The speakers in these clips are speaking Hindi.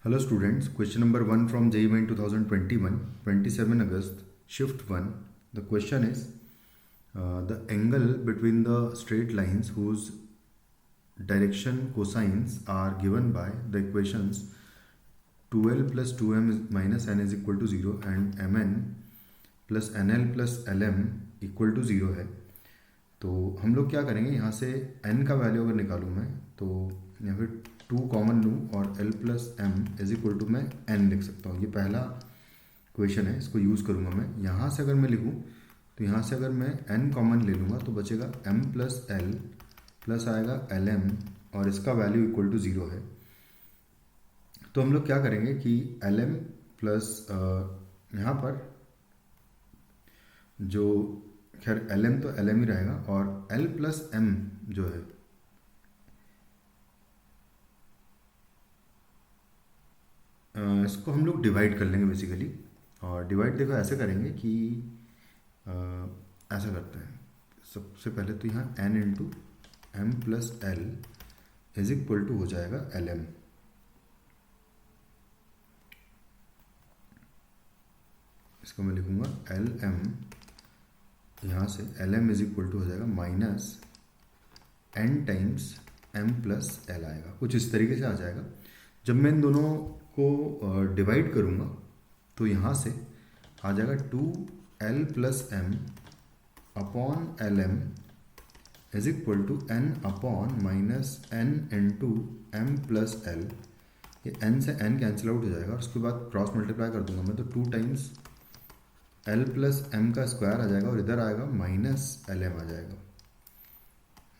Hello students, question number 1 from JEE Main 2021, 27 August, shift 1. The question is, the angle between the straight lines whose direction cosines are given by the equations 2l plus 2m minus n is equal to 0 and mn plus nl plus lm equal to 0 है। तो हम लोग क्या करेंगे, यहाँ से n का वैल्यू अगर निकालूँ मैं तो यहाँ पे 2 कॉमन लूँ और l plus m is equal to मैं n लिख सकता हूँ। ये पहला क्वेश्चन है, इसको यूज़ करूँगा मैं। यहाँ से अगर मैं लिखूँ तो यहाँ से अगर मैं n कॉमन ले लूँगा तो बचेगा m प्लस l प्लस आएगा lm और इसका वैल्यू इक्वल टू 0 है। तो हम लोग क्या करेंगे कि lm प्लस यहाँ पर जो खैर lm तो lm ही रहेगा और l प्लस m जो है इसको हम लोग डिवाइड कर लेंगे बेसिकली। और डिवाइड देखो ऐसे करेंगे कि ऐसा करते हैं। सबसे पहले तो यहाँ n into m plus l is equal to हो जाएगा lm। इसको मैं लिखूँगा lm, यहाँ से lm इज इक्वल टू हो जाएगा minus n times m plus l आएगा, कुछ इस तरीके से आ जाएगा। जब मैं इन दोनों को डिवाइड करूँगा तो यहाँ से आ जाएगा 2l plus m upon lm is equal to n upon minus n into m plus l। ये n से n कैंसिल आउट हो जाएगा और उसके बाद क्रॉस मल्टीप्लाई कर दूंगा मैं तो 2 टाइम्स l प्लस m का स्क्वायर आ जाएगा और इधर आएगा माइनस lm आ जाएगा,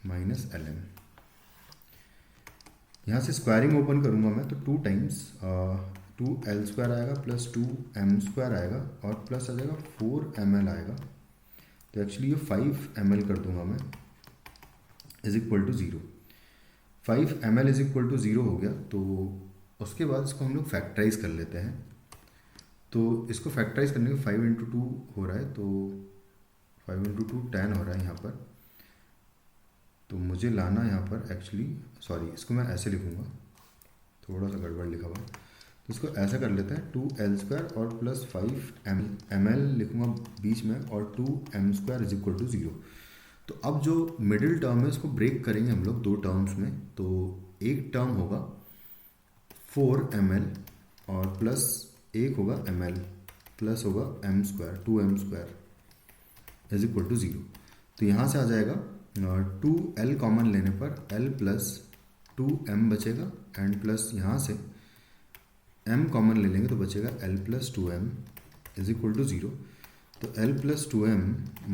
माइनस lm। यहाँ से स्क्वायरिंग ओपन करूँगा मैं तो 2 टाइम्स 2l स्क्वायर आएगा प्लस 2m स्क्वायर आएगा और प्लस आ जाएगा 4ml आएगा। तो एक्चुअली ये 5ml कर दूंगा मैं is equal to 0। 5ml is equal to 0 हो गया। तो उसके बाद इसको हम लोग फैक्टराइज कर लेते हैं। तो इसको फैक्टराइज करने के 5 इंटू 2 हो रहा है, तो 5 इंटू 2 10 हो रहा है यहाँ पर। तो मुझे लाना यहाँ पर एक्चुअली सॉरी, इसको मैं ऐसे लिखूँगा, थोड़ा सा गड़बड़ लिखा हुआ। तो इसको ऐसा कर लेते हैं 2l स्क्वायर और प्लस 5ml लिखूँगा बीच में और 2m square is equal to 0। तो अब जो मिडिल टर्म है उसको ब्रेक करेंगे हम लोग 2 टर्म्स में। तो एक टर्म होगा 4ml और प्लस एक होगा ml प्लस होगा m square 2m square is equal to 0। तो यहाँ से आ जाएगा 2l कॉमन लेने पर l प्लस 2m बचेगा एंड प्लस यहाँ से m कॉमन ले लेंगे तो बचेगा l plus 2m is equal to 0। तो l plus 2m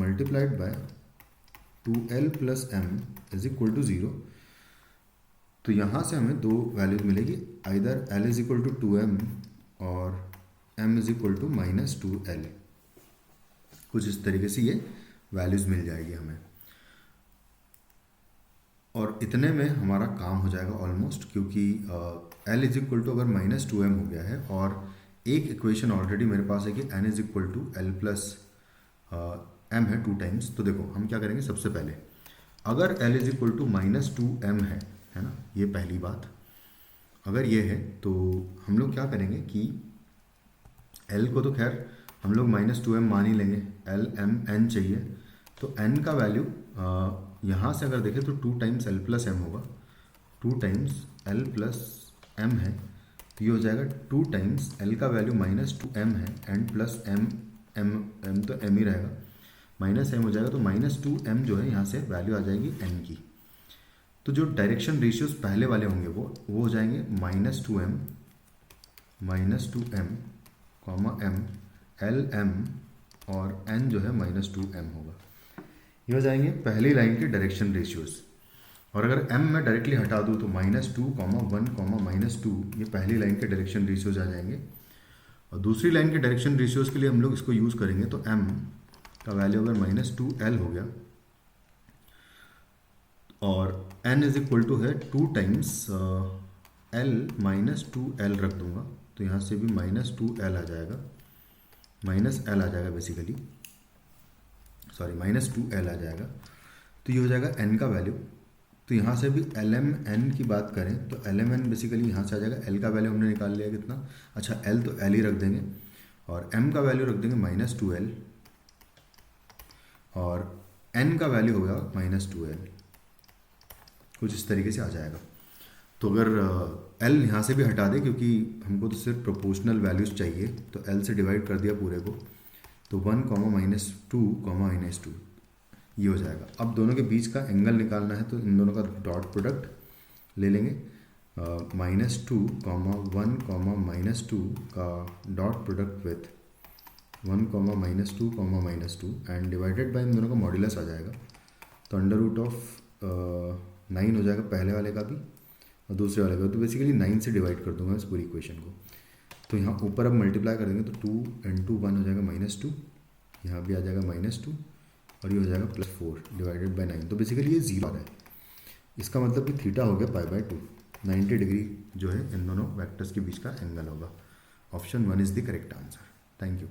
multiplied by 2l plus m is equal to 0। तो यहाँ से हमें दो वैल्यूज मिलेगी, either l is equal to 2m और m is equal to minus 2l। कुछ इस तरीके से ये वैल्यूज मिल जाएगी हमें और इतने में हमारा काम हो जाएगा ऑलमोस्ट, क्योंकि l इज इक्वल टू अगर माइनस 2m हो गया है और एक इक्वेशन ऑलरेडी मेरे पास है कि n is equal to l plus m है 2 टाइम्स। तो देखो हम क्या करेंगे, सबसे पहले अगर l is equal to minus 2m है ना, ये पहली बात। अगर ये है तो हम लोग क्या करेंगे कि l को तो खैर हम लोग माइनस 2m मान ही लेंगे, l m n चाहिए। तो n का वैल्यू यहाँ से अगर देखें तो 2 टाइम्स l प्लस m होगा, 2 टाइम्स l प्लस m है तो ये हो जाएगा 2 टाइम्स l का वैल्यू माइनस 2m है एंड प्लस m तो m ही रहेगा, माइनस m हो जाएगा। तो माइनस 2m जो है यहाँ से वैल्यू आ जाएगी n की। तो जो डायरेक्शन रेशियोज पहले वाले होंगे वो हो जाएंगे minus 2m comma m l m और n जो है माइनस 2m होगा। ये हो जाएंगे पहली लाइन के डायरेक्शन रेशियोज। और अगर m मैं डायरेक्टली हटा दूँ तो माइनस 2 कॉमा 1 कॉमा माइनस 2 ये पहली लाइन के डायरेक्शन रेशियोज आ जाएंगे। और दूसरी लाइन के डायरेक्शन रेशियोज के लिए हम लोग इसको यूज़ करेंगे। तो m का वैल्यू अगर माइनस 2l हो गया और n इज इक्वल टू है 2 टाइम्स l माइनस 2l रख दूंगा तो यहाँ से भी माइनस 2l आ जाएगा, माइनस l आ जाएगा बेसिकली, सॉरी माइनस 2l आ जाएगा। तो ये हो जाएगा n का वैल्यू तो यहाँ से भी एल एम एन की बात करें तो एल एम एन बेसिकली यहाँ से आ जाएगा, एल का वैल्यू हमने निकाल लिया कितना, अच्छा एल तो एल ही रख देंगे और एम का वैल्यू रख देंगे -2l और एन का वैल्यू होगा -2l, कुछ इस तरीके से आ जाएगा। तो अगर एल यहाँ से भी हटा दें क्योंकि हमको तो सिर्फ प्रोपोर्शनल वैल्यूज़ चाहिए, तो एल से डिवाइड कर दिया पूरे को, तो 1, -2, -2 ये हो जाएगा। अब दोनों के बीच का एंगल निकालना है तो इन दोनों का डॉट प्रोडक्ट ले लेंगे, -2, 1, -2 का dot product with 1, -2, -2 and divided by इन दोनों का मॉड्यूलस आ जाएगा। तो √9 हो जाएगा पहले वाले का भी और दूसरे वाले का, तो बेसिकली 9 से डिवाइड कर दूंगा इस पूरी इक्वेशन को। तो यहाँ ऊपर अब मल्टीप्लाई कर देंगे तो 2 × 1 हो जाएगा -2, यहाँ भी आ जाएगा -2 और ये हो जाएगा +4 डिवाइडेड बाय 9। तो बेसिकली ये 0 आ रहा है, इसका मतलब कि थीटा हो गया π/2, 90 डिग्री जो है इन दोनों वेक्टर्स के बीच का एंगल होगा। Option 1 is the correct answer. Thank you.